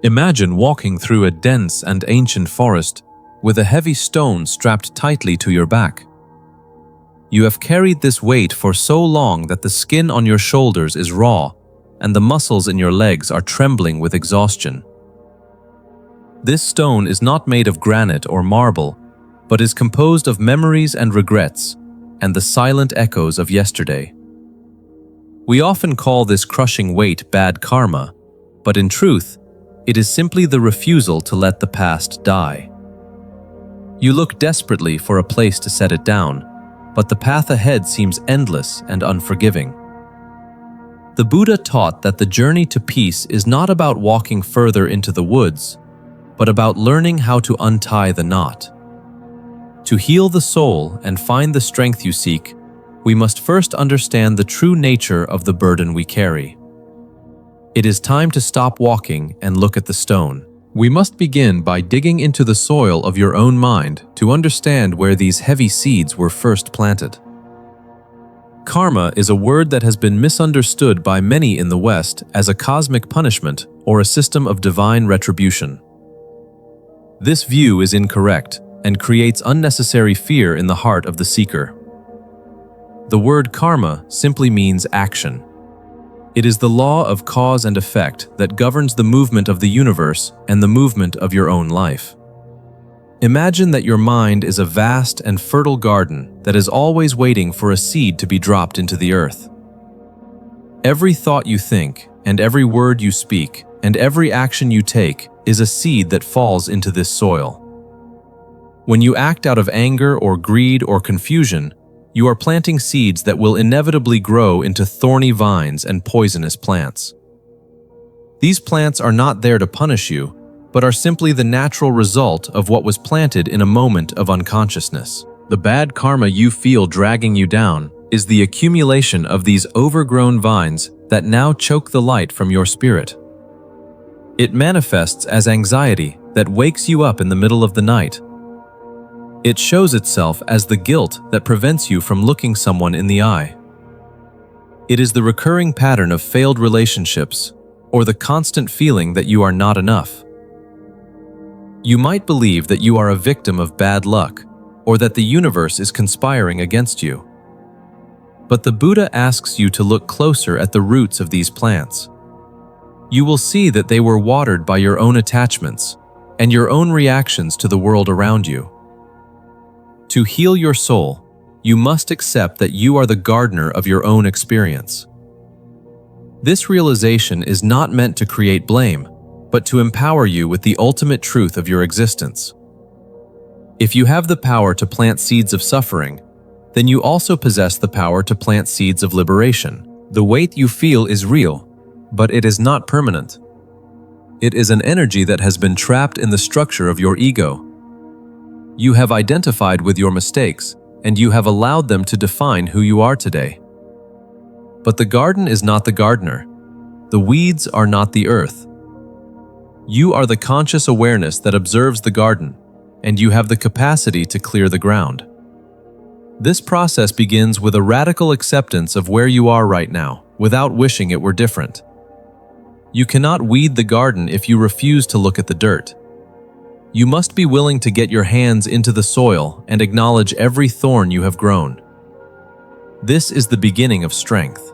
Imagine walking through a dense and ancient forest with a heavy stone strapped tightly to your back. You have carried this weight for so long that the skin on your shoulders is raw and the muscles in your legs are trembling with exhaustion. This stone is not made of granite or marble, but is composed of memories and regrets and the silent echoes of yesterday. We often call this crushing weight bad karma, but in truth, it is simply the refusal to let the past die. You look desperately for a place to set it down, but the path ahead seems endless and unforgiving. The Buddha taught that the journey to peace is not about walking further into the woods, but about learning how to untie the knot. To heal the soul and find the strength you seek, we must first understand the true nature of the burden we carry. It is time to stop walking and look at the stone. We must begin by digging into the soil of your own mind to understand where these heavy seeds were first planted. Karma is a word that has been misunderstood by many in the West as a cosmic punishment or a system of divine retribution. This view is incorrect and creates unnecessary fear in the heart of the seeker. The word karma simply means action. It is the law of cause and effect that governs the movement of the universe and the movement of your own life. Imagine that your mind is a vast and fertile garden that is always waiting for a seed to be dropped into the earth. Every thought you think, and every word you speak, and every action you take is a seed that falls into this soil. When you act out of anger or greed or confusion, you are planting seeds that will inevitably grow into thorny vines and poisonous plants. These plants are not there to punish you, but are simply the natural result of what was planted in a moment of unconsciousness. The bad karma you feel dragging you down is the accumulation of these overgrown vines that now choke the light from your spirit. It manifests as anxiety that wakes you up in the middle of the night. It shows itself as the guilt that prevents you from looking someone in the eye. It is the recurring pattern of failed relationships or the constant feeling that you are not enough. You might believe that you are a victim of bad luck or that the universe is conspiring against you. But the Buddha asks you to look closer at the roots of these plants. You will see that they were watered by your own attachments and your own reactions to the world around you. To heal your soul, you must accept that you are the gardener of your own experience. This realization is not meant to create blame, but to empower you with the ultimate truth of your existence. If you have the power to plant seeds of suffering, then you also possess the power to plant seeds of liberation. The weight you feel is real, but it is not permanent. It is an energy that has been trapped in the structure of your ego. You have identified with your mistakes, and you have allowed them to define who you are today. But the garden is not the gardener. The weeds are not the earth. You are the conscious awareness that observes the garden, and you have the capacity to clear the ground. This process begins with a radical acceptance of where you are right now, without wishing it were different. You cannot weed the garden if you refuse to look at the dirt. You must be willing to get your hands into the soil and acknowledge every thorn you have grown. This is the beginning of strength.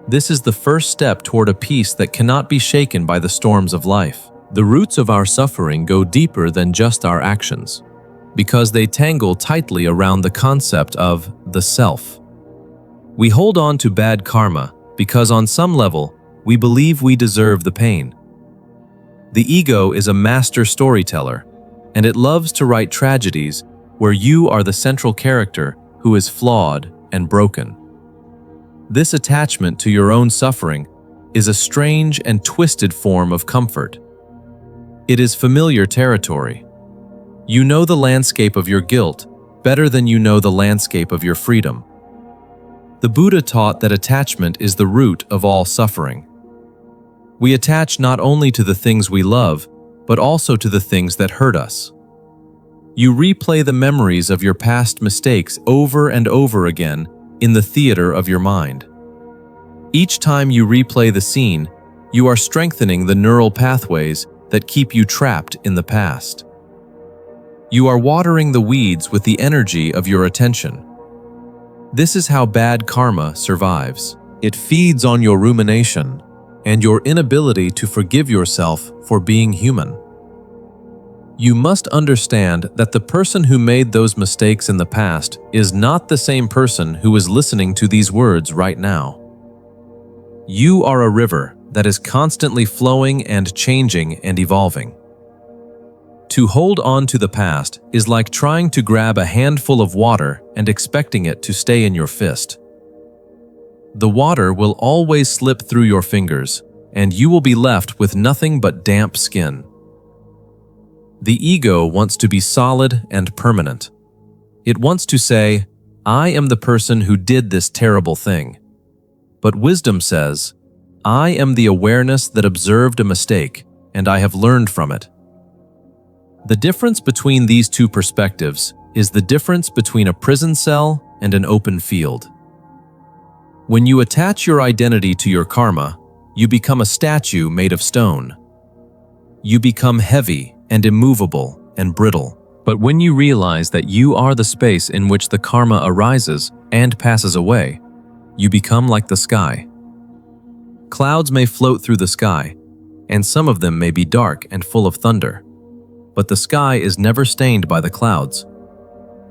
This is the first step toward a peace that cannot be shaken by the storms of life. The roots of our suffering go deeper than just our actions, because they tangle tightly around the concept of the self. We hold on to bad karma because on some level, we believe we deserve the pain. The ego is a master storyteller, and it loves to write tragedies where you are the central character who is flawed and broken. This attachment to your own suffering is a strange and twisted form of comfort. It is familiar territory. You know the landscape of your guilt better than you know the landscape of your freedom. The Buddha taught that attachment is the root of all suffering. We attach not only to the things we love, but also to the things that hurt us. You replay the memories of your past mistakes over and over again in the theater of your mind. Each time you replay the scene, You are strengthening the neural pathways that keep you trapped in the past. You are watering the weeds with the energy of your attention. This is how bad karma survives. It feeds on your rumination and your inability to forgive yourself for being human. You must understand that the person who made those mistakes in the past is not the same person who is listening to these words right now. You are a river that is constantly flowing and changing and evolving. To hold on to the past is like trying to grab a handful of water and expecting it to stay in your fist. The water will always slip through your fingers, and you will be left with nothing but damp skin. The ego wants to be solid and permanent. It wants to say, "I am the person who did this terrible thing." But wisdom says, "I am the awareness that observed a mistake, and I have learned from it." The difference between these two perspectives is the difference between a prison cell and an open field. When you attach your identity to your karma, you become a statue made of stone. You become heavy and immovable and brittle. But when you realize that you are the space in which the karma arises and passes away, you become like the sky. Clouds may float through the sky, and some of them may be dark and full of thunder. But the sky is never stained by the clouds.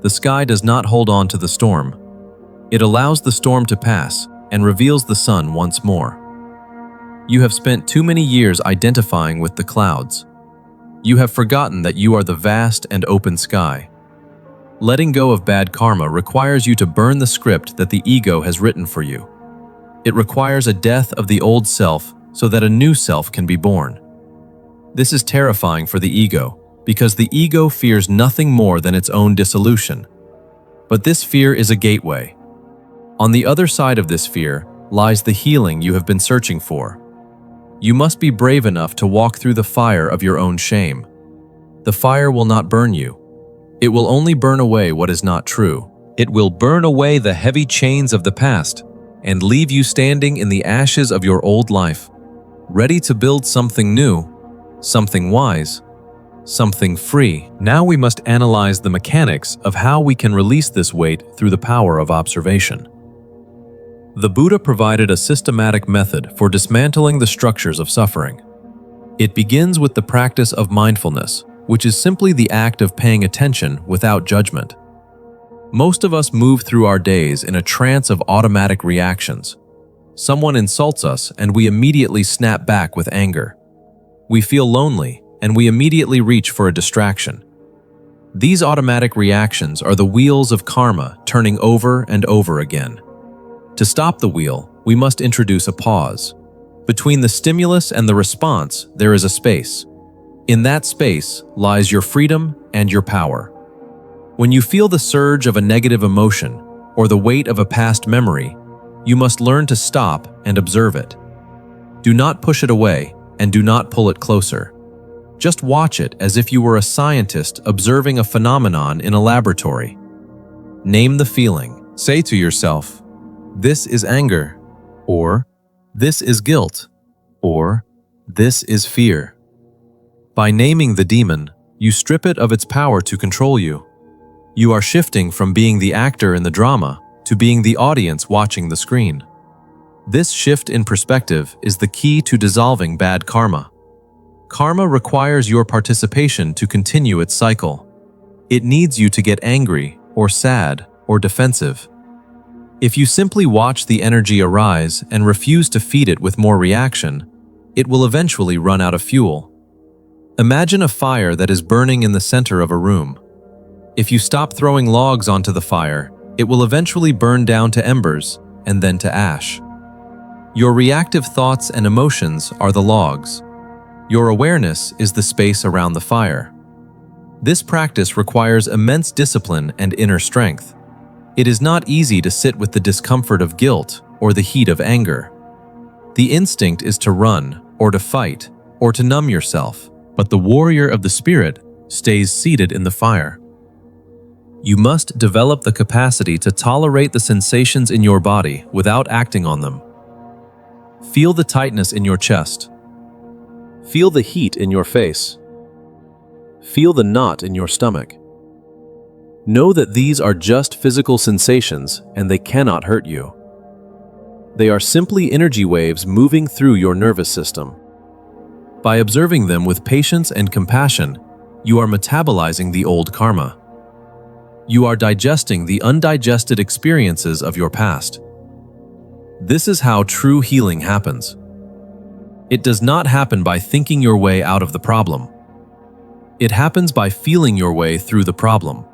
The sky does not hold on to the storm. It allows the storm to pass and reveals the sun once more. You have spent too many years identifying with the clouds. You have forgotten that you are the vast and open sky. Letting go of bad karma requires you to burn the script that the ego has written for you. It requires a death of the old self so that a new self can be born. This is terrifying for the ego, because the ego fears nothing more than its own dissolution. But this fear is a gateway. On the other side of this fear lies the healing you have been searching for. You must be brave enough to walk through the fire of your own shame. The fire will not burn you. It will only burn away what is not true. It will burn away the heavy chains of the past and leave you standing in the ashes of your old life, ready to build something new, something wise, something free. Now we must analyze the mechanics of how we can release this weight through the power of observation. The Buddha provided a systematic method for dismantling the structures of suffering. It begins with the practice of mindfulness, which is simply the act of paying attention without judgment. Most of us move through our days in a trance of automatic reactions. Someone insults us and we immediately snap back with anger. We feel lonely and we immediately reach for a distraction. These automatic reactions are the wheels of karma turning over and over again. To stop the wheel, we must introduce a pause. Between the stimulus and the response, there is a space. In that space lies your freedom and your power. When you feel the surge of a negative emotion or the weight of a past memory, you must learn to stop and observe it. Do not push it away and do not pull it closer. Just watch it as if you were a scientist observing a phenomenon in a laboratory. Name the feeling. Say to yourself, "This is anger," or "This is guilt," or "This is fear." By naming the demon, you strip it of its power to control you. You are shifting from being the actor in the drama to being the audience watching the screen. This shift in perspective is the key to dissolving bad karma. Karma requires your participation to continue its cycle. It needs you to get angry, or sad, or defensive. If you simply watch the energy arise and refuse to feed it with more reaction, it will eventually run out of fuel. Imagine a fire that is burning in the center of a room. If you stop throwing logs onto the fire, it will eventually burn down to embers and then to ash. Your reactive thoughts and emotions are the logs. Your awareness is the space around the fire. This practice requires immense discipline and inner strength. It is not easy to sit with the discomfort of guilt or the heat of anger. The instinct is to run, or to fight, or to numb yourself, but the warrior of the spirit stays seated in the fire. You must develop the capacity to tolerate the sensations in your body without acting on them. Feel the tightness in your chest, Feel the heat in your face. Feel the knot in your stomach. Know that these are just physical sensations and they cannot hurt you. They are simply energy waves moving through your nervous system. By observing them with patience and compassion, you are metabolizing the old karma. You are digesting the undigested experiences of your past. This is how true healing happens. It does not happen by thinking your way out of the problem. It happens by feeling your way through the problem.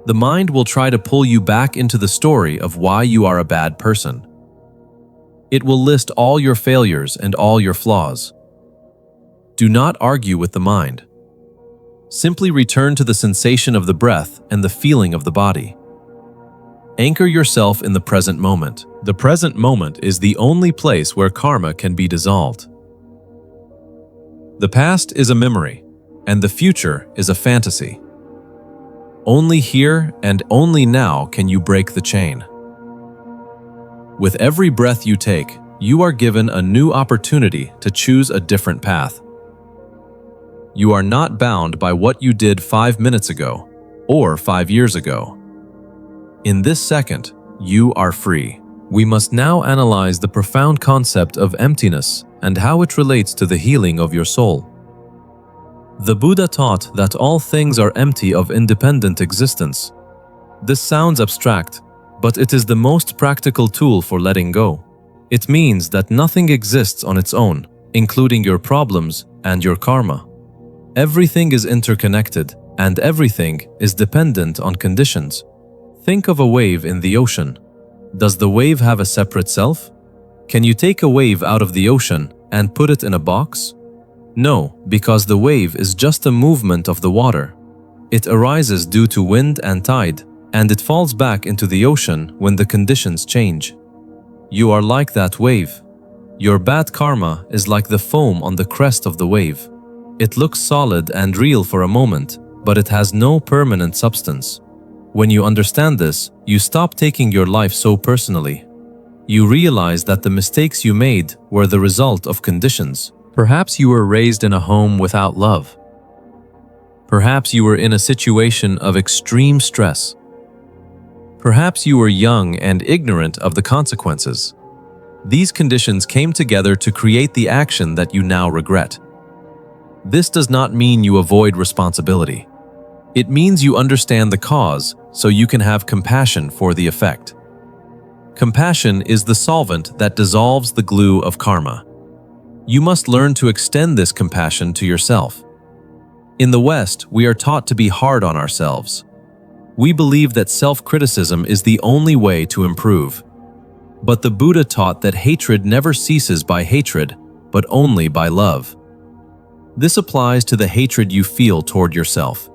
The mind will try to pull you back into the story of why you are a bad person. It will list all your failures and all your flaws. Do not argue with the mind. Simply return to the sensation of the breath and the feeling of the body. Anchor yourself in the present moment. The present moment is the only place where karma can be dissolved. The past is a memory, and the future is a fantasy. Only here and only now can you break the chain. With every breath you take, you are given a new opportunity to choose a different path. You are not bound by what you did 5 minutes ago or 5 years ago. In this second, you are free. We must now analyze the profound concept of emptiness and how it relates to the healing of your soul. The Buddha taught that all things are empty of independent existence. This sounds abstract, but it is the most practical tool for letting go. It means that nothing exists on its own, including your problems and your karma. Everything is interconnected, and everything is dependent on conditions. Think of a wave in the ocean. Does the wave have a separate self? Can you take a wave out of the ocean and put it in a box? No, because the wave is just a movement of the water. It arises due to wind and tide, and it falls back into the ocean when the conditions change. You are like that wave. Your bad karma is like the foam on the crest of the wave. It looks solid and real for a moment, but it has no permanent substance. When you understand this, you stop taking your life so personally. You realize that the mistakes you made were the result of conditions. Perhaps you were raised in a home without love. Perhaps you were in a situation of extreme stress. Perhaps you were young and ignorant of the consequences. These conditions came together to create the action that you now regret. This does not mean you avoid responsibility. It means you understand the cause so you can have compassion for the effect. Compassion is the solvent that dissolves the glue of karma. You must learn to extend this compassion to yourself. In the West, we are taught to be hard on ourselves. We believe that self-criticism is the only way to improve. But the Buddha taught that hatred never ceases by hatred, but only by love. This applies to the hatred you feel toward yourself.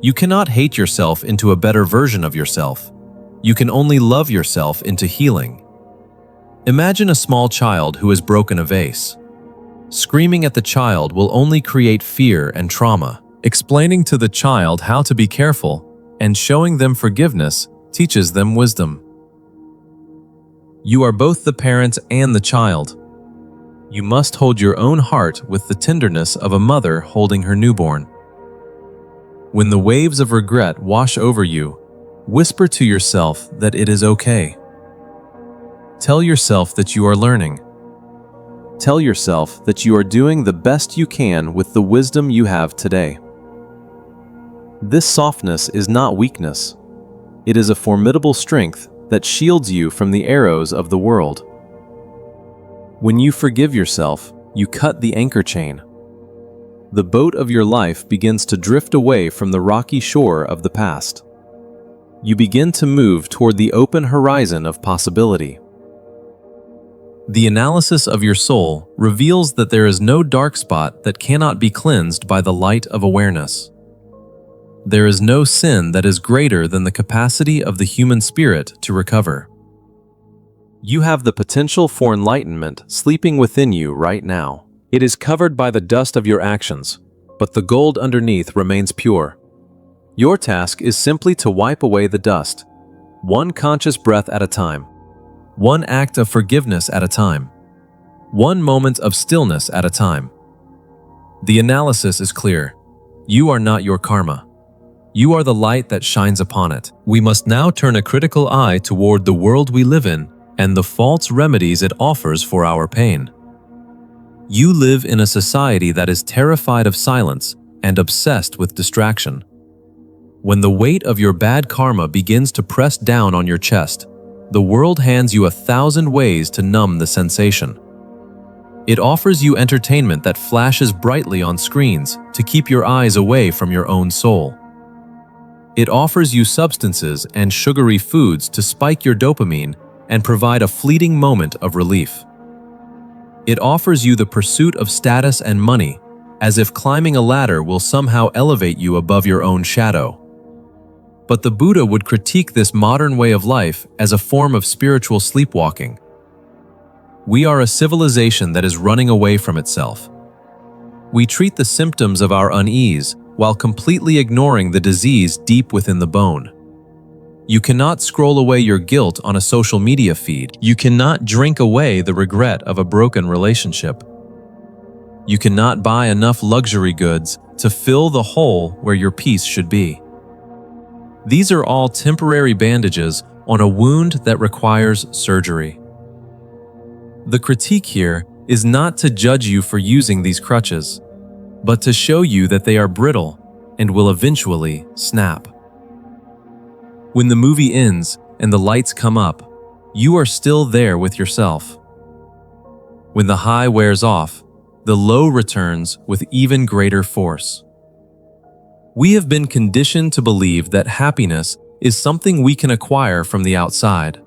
You cannot hate yourself into a better version of yourself. You can only love yourself into healing. Imagine a small child who has broken a vase. Screaming at the child will only create fear and trauma. Explaining to the child how to be careful and showing them forgiveness teaches them wisdom. You are both the parent and the child. You must hold your own heart with the tenderness of a mother holding her newborn. When the waves of regret wash over you, whisper to yourself that it is okay. Tell yourself that you are learning. Tell yourself that you are doing the best you can with the wisdom you have today. This softness is not weakness. It is a formidable strength that shields you from the arrows of the world. When you forgive yourself, you cut the anchor chain. The boat of your life begins to drift away from the rocky shore of the past. You begin to move toward the open horizon of possibility. The analysis of your soul reveals that there is no dark spot that cannot be cleansed by the light of awareness. There is no sin that is greater than the capacity of the human spirit to recover. You have the potential for enlightenment sleeping within you right now. It is covered by the dust of your actions, but the gold underneath remains pure. Your task is simply to wipe away the dust, one conscious breath at a time, one act of forgiveness at a time. one moment of stillness at a time. The analysis is clear. You are not your karma. You are the light that shines upon it. We must now turn a critical eye toward the world we live in and the false remedies it offers for our pain. You live in a society that is terrified of silence and obsessed with distraction. When the weight of your bad karma begins to press down on your chest, the world hands you 1,000 ways to numb the sensation. It offers you entertainment that flashes brightly on screens to keep your eyes away from your own soul. It offers you substances and sugary foods to spike your dopamine and provide a fleeting moment of relief. It offers you the pursuit of status and money, as if climbing a ladder will somehow elevate you above your own shadow. But the Buddha would critique this modern way of life as a form of spiritual sleepwalking. We are a civilization that is running away from itself. We treat the symptoms of our unease while completely ignoring the disease deep within the bone. You cannot scroll away your guilt on a social media feed. You cannot drink away the regret of a broken relationship. You cannot buy enough luxury goods to fill the hole where your peace should be. These are all temporary bandages on a wound that requires surgery. The critique here is not to judge you for using these crutches, but to show you that they are brittle and will eventually snap. When the movie ends and the lights come up, you are still there with yourself. When the high wears off, the low returns with even greater force. We have been conditioned to believe that happiness is something we can acquire from the outside.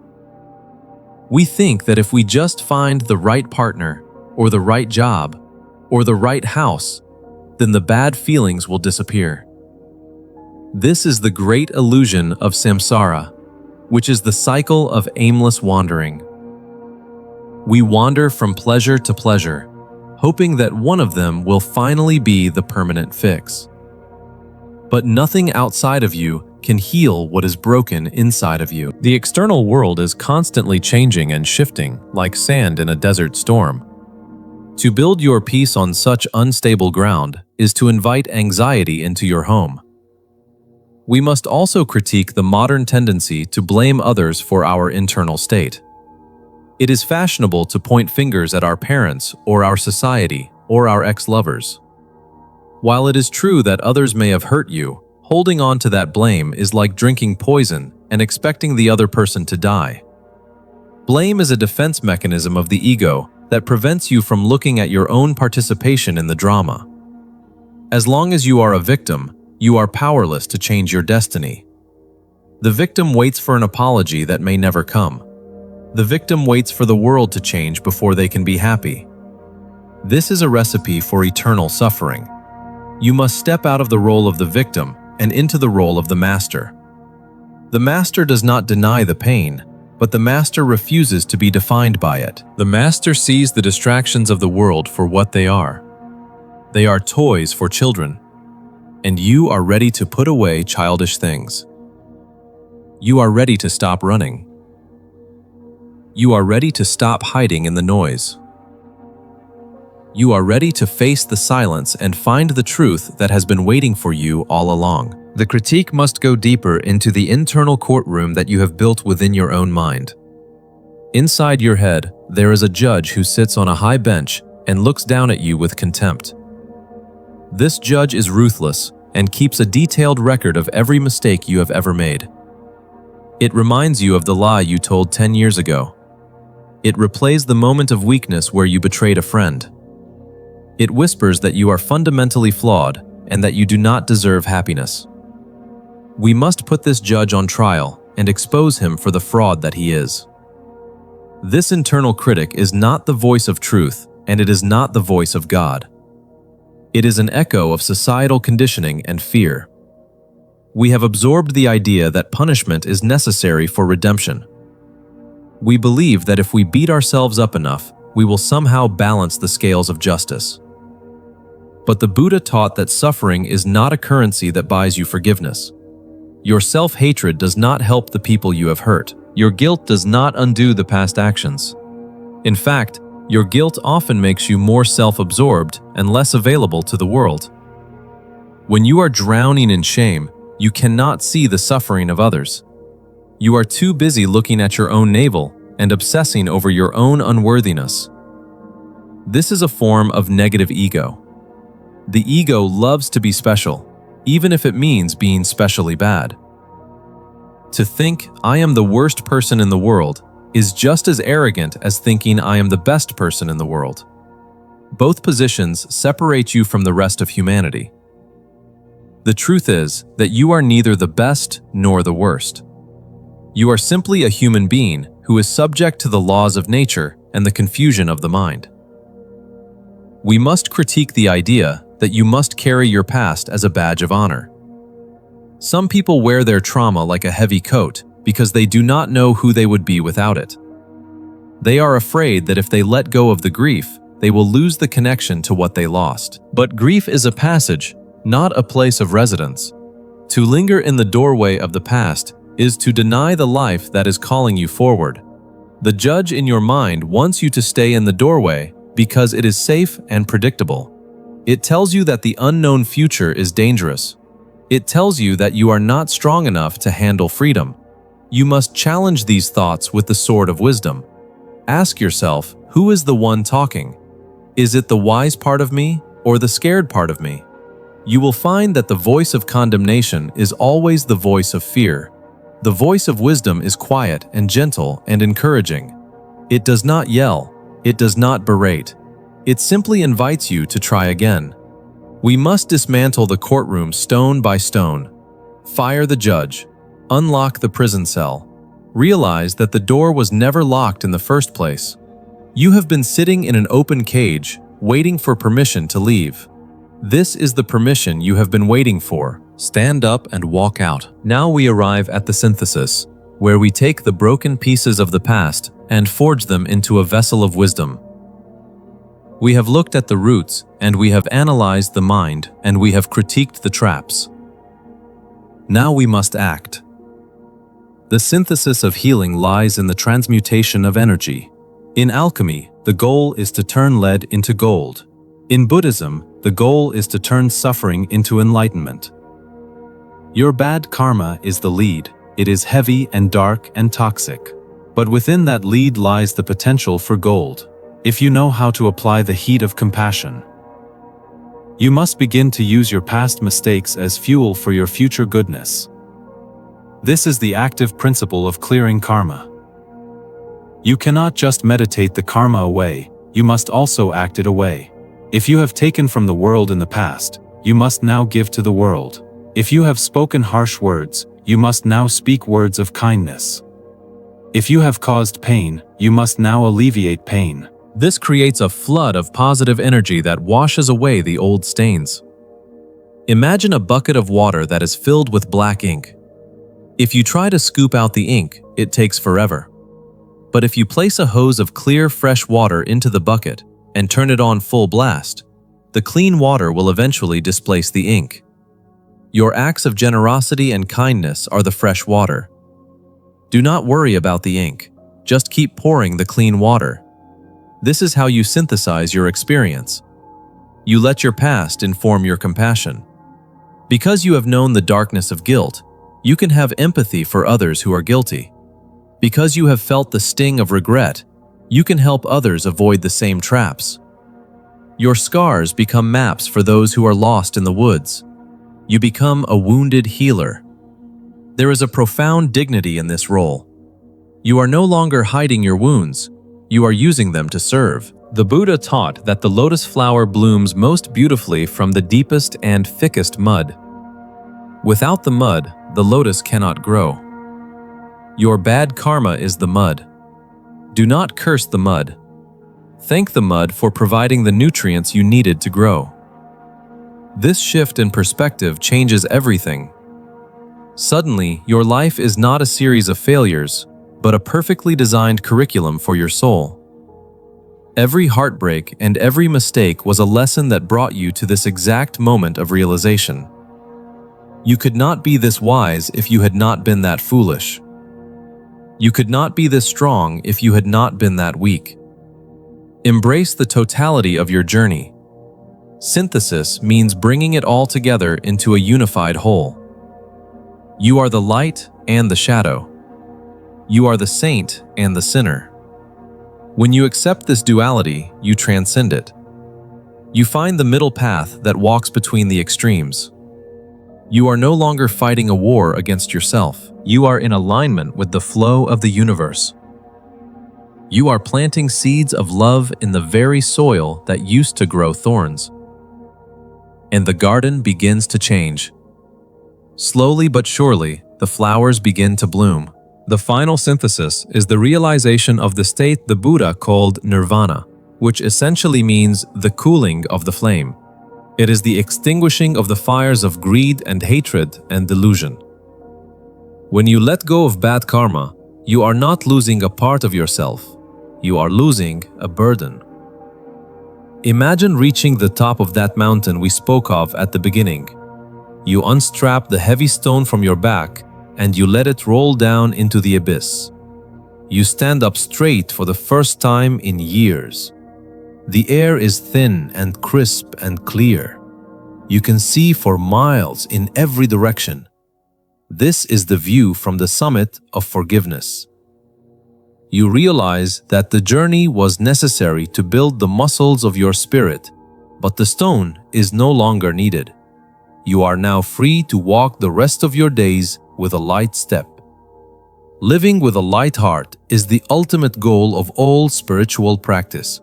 We think that if we just find the right partner, or the right job, or the right house, then the bad feelings will disappear. This is the great illusion of samsara, which is the cycle of aimless wandering. We wander from pleasure to pleasure, hoping that one of them will finally be the permanent fix. But nothing outside of you can heal what is broken inside of you. The external world is constantly changing and shifting, like sand in a desert storm. To build your peace on such unstable ground is to invite anxiety into your home. We must also critique the modern tendency to blame others for our internal state. It is fashionable to point fingers at our parents or our society or our ex-lovers. While it is true that others may have hurt you, holding on to that blame is like drinking poison and expecting the other person to die. Blame is a defense mechanism of the ego that prevents you from looking at your own participation in the drama. As long as you are a victim, you are powerless to change your destiny. The victim waits for an apology that may never come. The victim waits for the world to change before they can be happy. This is a recipe for eternal suffering. You must step out of the role of the victim and into the role of the master. The master does not deny the pain, but the master refuses to be defined by it. The master sees the distractions of the world for what they are. They are toys for children, and you are ready to put away childish things. You are ready to stop running. You are ready to stop hiding in the noise. You are ready to face the silence and find the truth that has been waiting for you all along. The critique must go deeper into the internal courtroom that you have built within your own mind. Inside your head, there is a judge who sits on a high bench and looks down at you with contempt. This judge is ruthless and keeps a detailed record of every mistake you have ever made. It reminds you of the lie you told 10 years ago. It replays the moment of weakness where you betrayed a friend. It whispers that you are fundamentally flawed and that you do not deserve happiness. We must put this judge on trial and expose him for the fraud that he is. This internal critic is not the voice of truth, and it is not the voice of God. It is an echo of societal conditioning and fear. We have absorbed the idea that punishment is necessary for redemption. We believe that if we beat ourselves up enough, we will somehow balance the scales of justice. But the Buddha taught that suffering is not a currency that buys you forgiveness. Your self-hatred does not help the people you have hurt. Your guilt does not undo the past actions. In fact, Your guilt often makes you more self-absorbed and less available to the world. When you are drowning in shame, you cannot see the suffering of others. You are too busy looking at your own navel and obsessing over your own unworthiness. This is a form of negative ego. The ego loves to be special, even if it means being specially bad. To think, I am the worst person in the world, is just as arrogant as thinking I am the best person in the world. Both positions separate you from the rest of humanity. The truth is that you are neither the best nor the worst. You are simply a human being who is subject to the laws of nature and the confusion of the mind. We must critique the idea that you must carry your past as a badge of honor. Some people wear their trauma like a heavy coat because they do not know who they would be without it. They are afraid that if they let go of the grief, they will lose the connection to what they lost. But grief is a passage, not a place of residence. To linger in the doorway of the past is to deny the life that is calling you forward. The judge in your mind wants you to stay in the doorway because it is safe and predictable. It tells you that the unknown future is dangerous. It tells you that you are not strong enough to handle freedom. You must challenge these thoughts with the sword of wisdom. Ask yourself, who is the one talking? Is it the wise part of me or the scared part of me? You will find that the voice of condemnation is always the voice of fear. The voice of wisdom is quiet and gentle and encouraging. It does not yell. It does not berate. It simply invites you to try again. We must dismantle the courtroom stone by stone. Fire the judge. Unlock the prison cell. Realize that the door was never locked in the first place. You have been sitting in an open cage, waiting for permission to leave. This is the permission you have been waiting for. Stand up and walk out. Now we arrive at the synthesis, where we take the broken pieces of the past and forge them into a vessel of wisdom. We have looked at the roots, and we have analyzed the mind, and we have critiqued the traps. Now we must act. The synthesis of healing lies in the transmutation of energy. In alchemy, the goal is to turn lead into gold. In Buddhism, the goal is to turn suffering into enlightenment. Your bad karma is the lead. It is heavy and dark and toxic. But within that lead lies the potential for gold, if you know how to apply the heat of compassion. You must begin to use your past mistakes as fuel for your future goodness. This is the active principle of clearing karma. You cannot just meditate the karma away, you must also act it away. If you have taken from the world in the past, you must now give to the world. If you have spoken harsh words, you must now speak words of kindness. If you have caused pain, you must now alleviate pain. This creates a flood of positive energy that washes away the old stains. Imagine a bucket of water that is filled with black ink. If you try to scoop out the ink, it takes forever. But if you place a hose of clear, fresh water into the bucket and turn it on full blast, the clean water will eventually displace the ink. Your acts of generosity and kindness are the fresh water. Do not worry about the ink. Just keep pouring the clean water. This is how you synthesize your experience. You let your past inform your compassion. Because you have known the darkness of guilt, you can have empathy for others who are guilty. Because you have felt the sting of regret, you can help others avoid the same traps. Your scars become maps for those who are lost in the woods. You become a wounded healer. There is a profound dignity in this role. You are no longer hiding your wounds. You are using them to serve. The Buddha taught that the lotus flower blooms most beautifully from the deepest and thickest mud. Without the mud, the lotus cannot grow. Your bad karma is the mud. Do not curse the mud. Thank the mud for providing the nutrients you needed to grow. This shift in perspective changes everything. Suddenly, your life is not a series of failures, but a perfectly designed curriculum for your soul. Every heartbreak and every mistake was a lesson that brought you to this exact moment of realization. You could not be this wise if you had not been that foolish. You could not be this strong if you had not been that weak. Embrace the totality of your journey. Synthesis means bringing it all together into a unified whole. You are the light and the shadow. You are the saint and the sinner. When you accept this duality, you transcend it. You find the middle path that walks between the extremes. You are no longer fighting a war against yourself. You are in alignment with the flow of the universe. You are planting seeds of love in the very soil that used to grow thorns. And the garden begins to change. Slowly but surely, the flowers begin to bloom. The final synthesis is the realization of the state the Buddha called nirvana, which essentially means the cooling of the flame. It is the extinguishing of the fires of greed and hatred and delusion. When you let go of bad karma, you are not losing a part of yourself. You are losing a burden. Imagine reaching the top of that mountain we spoke of at the beginning. You unstrap the heavy stone from your back and you let it roll down into the abyss. You stand up straight for the first time in years. The air is thin and crisp and clear. You can see for miles in every direction. This is the view from the summit of forgiveness. You realize that the journey was necessary to build the muscles of your spirit, but the stone is no longer needed. You are now free to walk the rest of your days with a light step. Living with a light heart is the ultimate goal of all spiritual practice.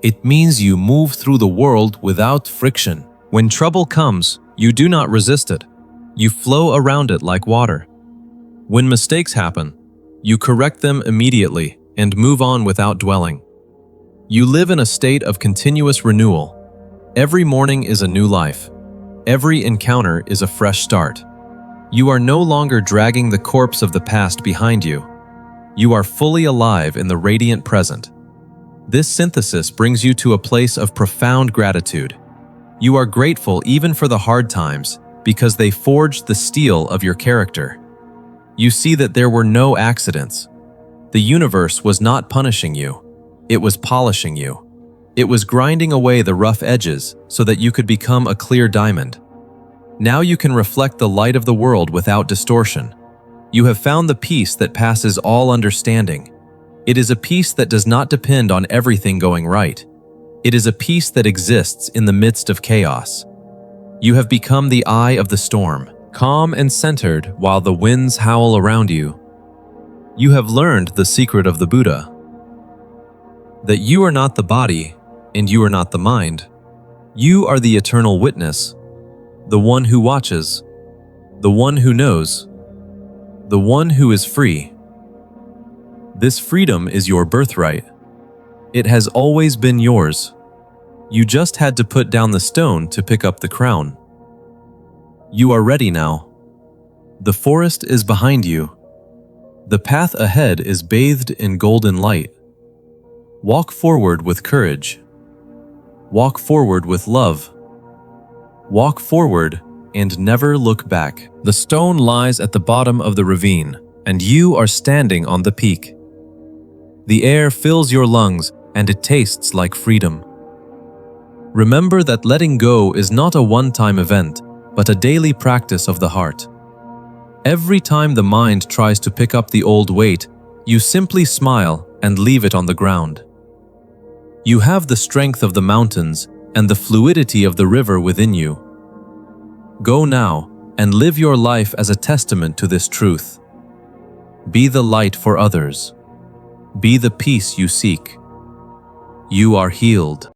It means you move through the world without friction. When trouble comes, you do not resist it. You flow around it like water. When mistakes happen, you correct them immediately and move on without dwelling. You live in a state of continuous renewal. Every morning is a new life. Every encounter is a fresh start. You are no longer dragging the corpse of the past behind you. You are fully alive in the radiant present. This synthesis brings you to a place of profound gratitude. You are grateful even for the hard times because they forged the steel of your character. You see that there were no accidents. The universe was not punishing you. It was polishing you. It was grinding away the rough edges so that you could become a clear diamond. Now you can reflect the light of the world without distortion. You have found the peace that passes all understanding. It is a peace that does not depend on everything going right. It is a peace that exists in the midst of chaos. You have become the eye of the storm, calm and centered while the winds howl around you. You have learned the secret of the Buddha, that you are not the body and you are not the mind. You are the eternal witness, the one who watches, the one who knows, the one who is free. This freedom is your birthright. It has always been yours. You just had to put down the stone to pick up the crown. You are ready now. The forest is behind you. The path ahead is bathed in golden light. Walk forward with courage. Walk forward with love. Walk forward and never look back. The stone lies at the bottom of the ravine, and you are standing on the peak. The air fills your lungs, and it tastes like freedom. Remember that letting go is not a one-time event, but a daily practice of the heart. Every time the mind tries to pick up the old weight, you simply smile and leave it on the ground. You have the strength of the mountains and the fluidity of the river within you. Go now and live your life as a testament to this truth. Be the light for others. Be the peace you seek. You are healed.